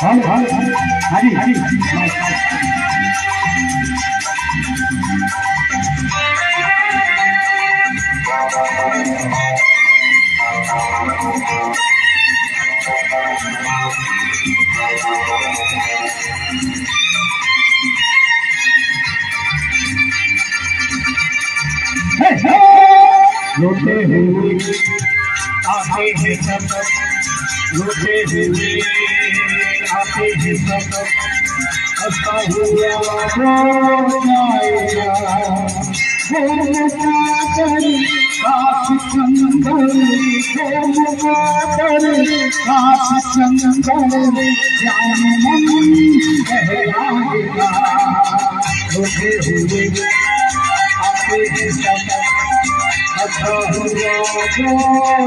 hello हाँ जी हाँ जी रोते हुए आते हैं सब रोते हुए आते हैं सब हंसता हुआ रो जाएगा काश चंदर काश चंदर जान मन कहलाएगा रोते हुए आते हैं सब हंसता हुआ